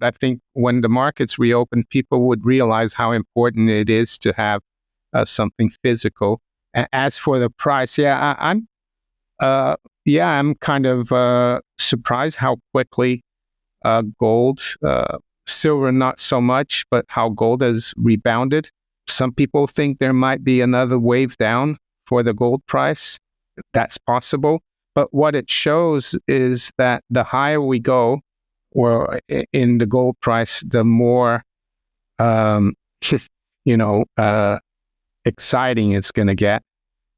I think when the markets reopen, people would realize how important it is to have something physical. As for the price, I'm kind of surprised how quickly gold, silver not so much, but how gold has rebounded. Some people think there might be another wave down for the gold price. That's possible. But what it shows is that the higher we go, or in the gold price, the more, exciting it's going to get.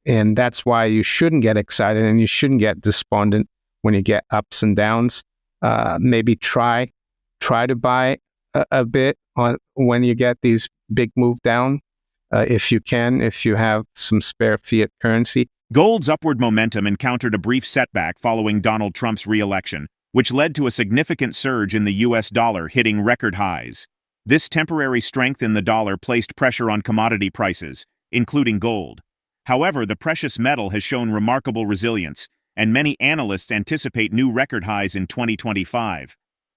And that's why you shouldn't get excited and you shouldn't get despondent when you get ups and downs. Maybe try to buy a bit when you get these big move down, if you have some spare fiat currency. Gold's upward momentum encountered a brief setback following Donald Trump's re-election, which led to a significant surge in the US dollar hitting record highs. This temporary strength in the dollar placed pressure on commodity prices, including gold. However, the precious metal has shown remarkable resilience, and many analysts anticipate new record highs in 2025.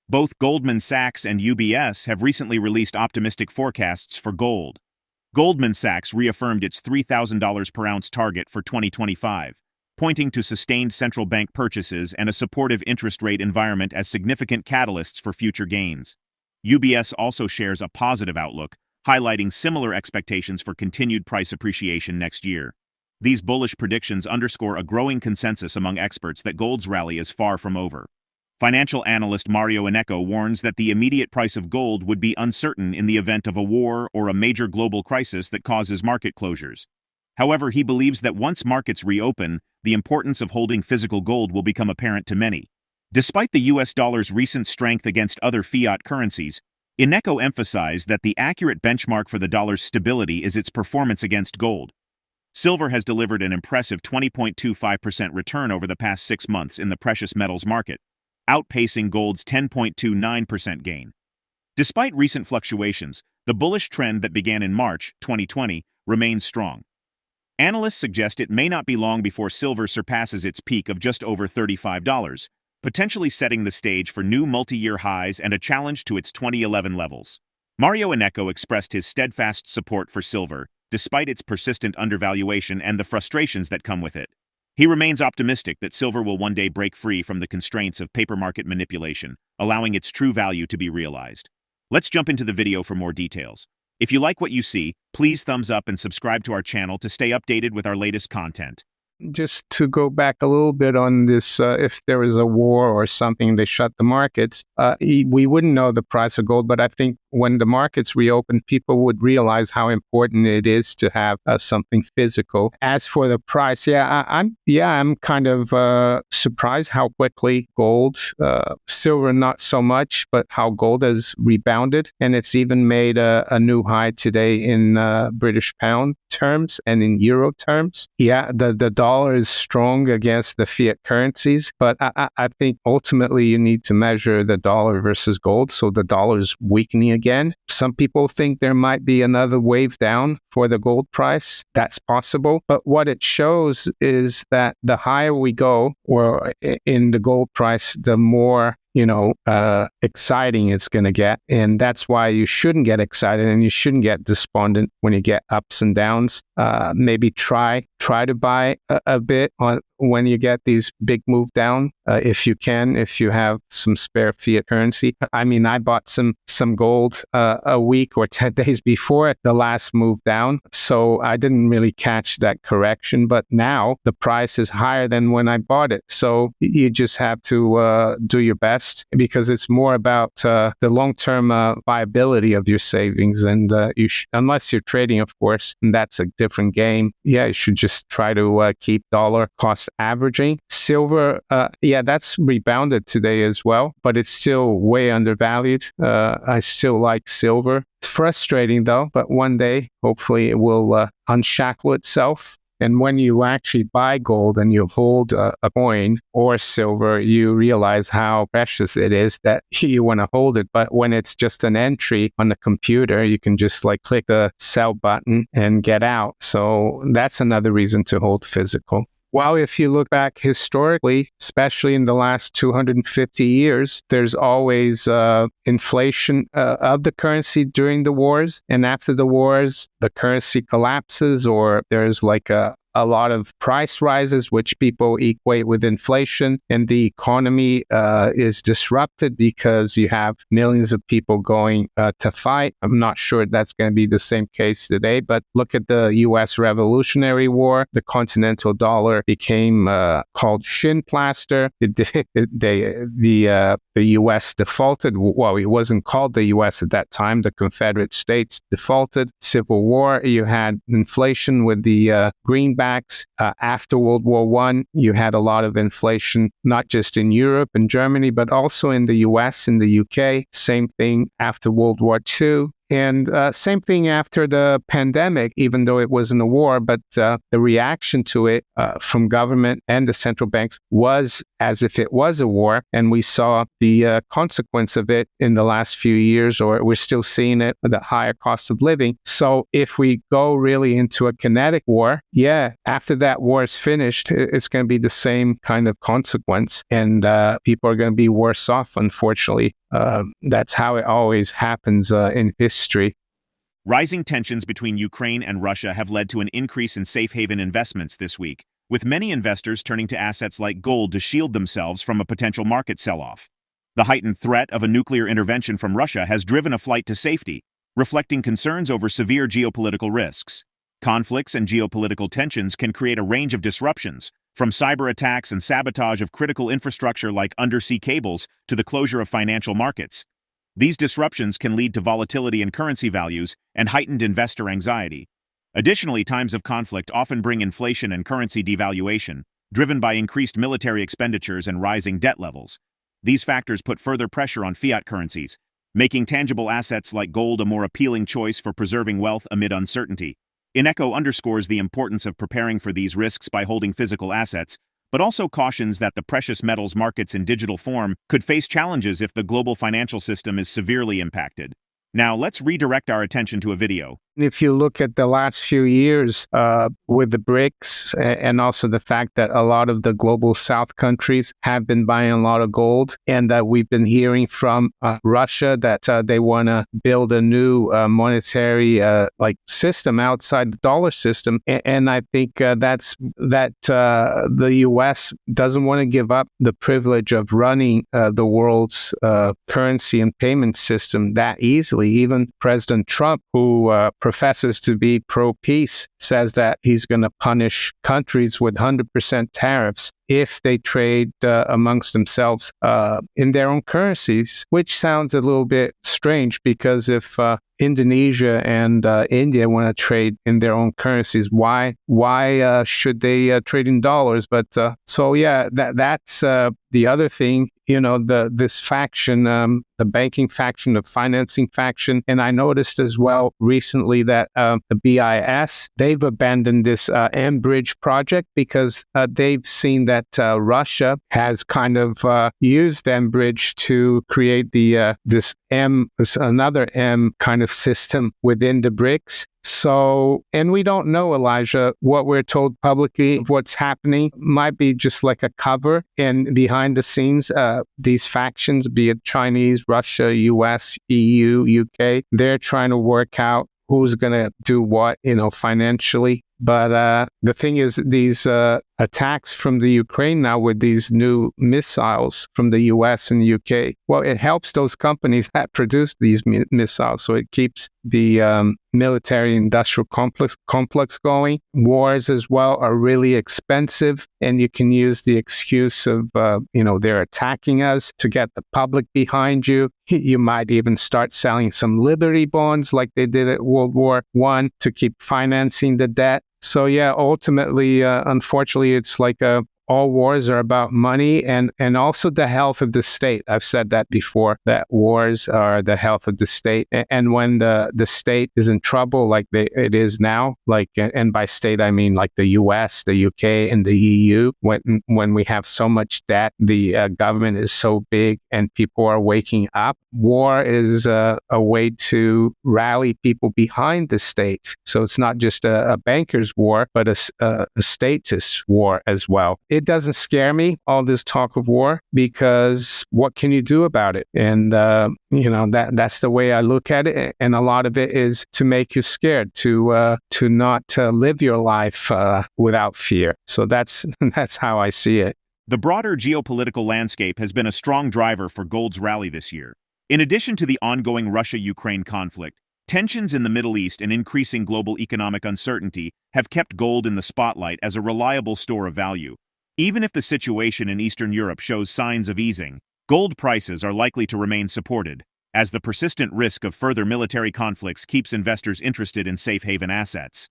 Both Goldman Sachs and UBS have recently released optimistic forecasts for gold. Goldman Sachs reaffirmed its $3,000 per ounce target for 2025, pointing to sustained central bank purchases and a supportive interest rate environment as significant catalysts for future gains. UBS also shares a positive outlook, highlighting similar expectations for continued price appreciation next year. These bullish predictions underscore a growing consensus among experts that gold's rally is far from over. Financial analyst Innecco warns that the immediate price of gold would be uncertain in the event of a war or a major global crisis that causes market closures. However, he believes that once markets reopen, the importance of holding physical gold will become apparent to many. Despite the US dollar's recent strength against other fiat currencies, Innecco emphasized that the accurate benchmark for the dollar's stability is its performance against gold. Silver has delivered an impressive 20.25% return over the past 6 months in the precious metals market, outpacing gold's 10.29% gain. Despite recent fluctuations, the bullish trend that began in March 2020 remains strong. Analysts suggest it may not be long before silver surpasses its peak of just over $35, potentially setting the stage for new multi-year highs and a challenge to its 2011 levels. Innecco expressed his steadfast support for silver, despite its persistent undervaluation and the frustrations that come with it. He remains optimistic that silver will one day break free from the constraints of paper market manipulation, allowing its true value to be realized. Let's jump into the video for more details. If you like what you see, please thumbs up and subscribe to our channel to stay updated with our latest content. Just to go back a little bit on this, if there was a war or something, they shut the markets, we wouldn't know the price of gold. But I think when the markets reopen, people would realize how important it is to have something physical. As for the price, I'm kind of surprised how quickly gold, silver not so much, but how gold has rebounded, and it's even made a new high today in British pound terms and in euro terms. The dollar is strong against the fiat currencies, but I think ultimately you need to measure the dollar versus gold. So the dollar is weakening again. Some people think there might be another wave down for the gold price. That's possible. But what it shows is that the higher we go, or in the gold price, the more exciting it's going to get. And that's why you shouldn't get excited and you shouldn't get despondent when you get ups and downs. Maybe try to buy a bit when you get these big move down, if you have some spare fiat currency. I mean, I bought some gold a week or 10 days before the last move down, so I didn't really catch that correction. But now the price is higher than when I bought it, so you just have to do your best, because it's more about the long-term viability of your savings. And unless you're trading, of course, and that's a different game. You should just try to keep dollar cost averaging. Silver, that's rebounded today as well, but it's still way undervalued. I still like silver. It's frustrating though, but one day, hopefully, it will unshackle itself. And when you actually buy gold and you hold a coin or silver, you realize how precious it is that you want to hold it. But when it's just an entry on the computer, you can just click the sell button and get out. So that's another reason to hold physical. Well, if you look back historically, especially in the last 250 years, there's always inflation of the currency during the wars. And after the wars, the currency collapses, or there's like a lot of price rises, which people equate with inflation, and the economy is disrupted because you have millions of people going to fight. I'm not sure that's going to be the same case today, but look at the U.S. Revolutionary War. The continental dollar became called shin plaster. The U.S. defaulted. Well, it wasn't called the U.S. at that time. The Confederate States defaulted. Civil War, you had inflation with the greenbacks. After World War I, you had a lot of inflation, not just in Europe and Germany, but also in the US and the UK. Same thing after World War II. And same thing after the pandemic, even though it wasn't a war, but the reaction to it from government and the central banks was as if it was a war. And we saw the consequence of it in the last few years, or we're still seeing it with the higher cost of living. So if we go really into a kinetic war, after that war is finished, it's going to be the same kind of consequence. And people are going to be worse off, unfortunately. That's how it always happens in history. Rising tensions between Ukraine and Russia have led to an increase in safe haven investments this week, with many investors turning to assets like gold to shield themselves from a potential market sell-off. The heightened threat of a nuclear intervention from Russia has driven a flight to safety, reflecting concerns over severe geopolitical risks. Conflicts and geopolitical tensions can create a range of disruptions, from cyber attacks and sabotage of critical infrastructure like undersea cables to the closure of financial markets. These disruptions can lead to volatility in currency values and heightened investor anxiety. Additionally, times of conflict often bring inflation and currency devaluation, driven by increased military expenditures and rising debt levels. These factors put further pressure on fiat currencies, making tangible assets like gold a more appealing choice for preserving wealth amid uncertainty. Innecco underscores the importance of preparing for these risks by holding physical assets, but also cautions that the precious metals markets in digital form could face challenges if the global financial system is severely impacted. Now, let's redirect our attention to a video. If you look at the last few years with the BRICS and also the fact that a lot of the global South countries have been buying a lot of gold, and that we've been hearing from Russia that they want to build a new monetary system outside the dollar system. And I think that's the U.S. doesn't want to give up the privilege of running the world's currency and payment system that easily. Even President Trump, who professes to be pro-peace, says that he's going to punish countries with 100% tariffs if they trade amongst themselves in their own currencies, which sounds a little bit strange, because if Indonesia and India want to trade in their own currencies, why should they trade in dollars? But that's the other thing. This faction, the banking faction, the financing faction. And I noticed as well recently that the BIS, they've abandoned this M-Bridge project because they've seen that Russia has kind of used M-Bridge to create this another M kind of system within the BRICS. So, and we don't know, Elijah, what we're told publicly of what's happening might be just like a cover, and behind the scenes, these factions, be it Chinese, Russia, US, EU, UK, they're trying to work out who's going to do what, financially. But the thing is, these attacks from the Ukraine now with these new missiles from the US and UK, well, it helps those companies that produce these missiles. So it keeps the military-industrial complex going. Wars as well are really expensive, and you can use the excuse of, they're attacking us to get the public behind you. You might even start selling some Liberty bonds like they did at World War I to keep financing the debt. So ultimately, unfortunately, it's like a all wars are about money and also the health of the state. I've said that before, that wars are the health of the state. And when the state is in trouble like it is now, like, and by state, I mean like the US, the UK, and the EU, when we have so much debt, the government is so big and people are waking up, war is a way to rally people behind the state. So it's not just a banker's war, but a statist war as well. It doesn't scare me, all this talk of war, because what can you do about it? And, that's the way I look at it. And a lot of it is to make you scared, to not live your life without fear. So that's how I see it. The broader geopolitical landscape has been a strong driver for gold's rally this year. In addition to the ongoing Russia-Ukraine conflict, tensions in the Middle East and increasing global economic uncertainty have kept gold in the spotlight as a reliable store of value. Even if the situation in Eastern Europe shows signs of easing, gold prices are likely to remain supported, as the persistent risk of further military conflicts keeps investors interested in safe haven assets.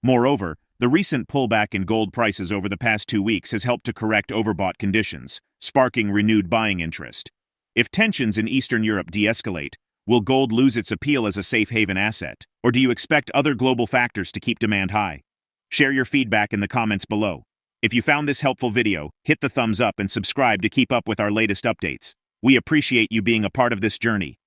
Moreover, the recent pullback in gold prices over the past 2 weeks has helped to correct overbought conditions, sparking renewed buying interest. If tensions in Eastern Europe de-escalate, will gold lose its appeal as a safe haven asset, or do you expect other global factors to keep demand high? Share your feedback in the comments below. If you found this helpful video, hit the thumbs up and subscribe to keep up with our latest updates. We appreciate you being a part of this journey.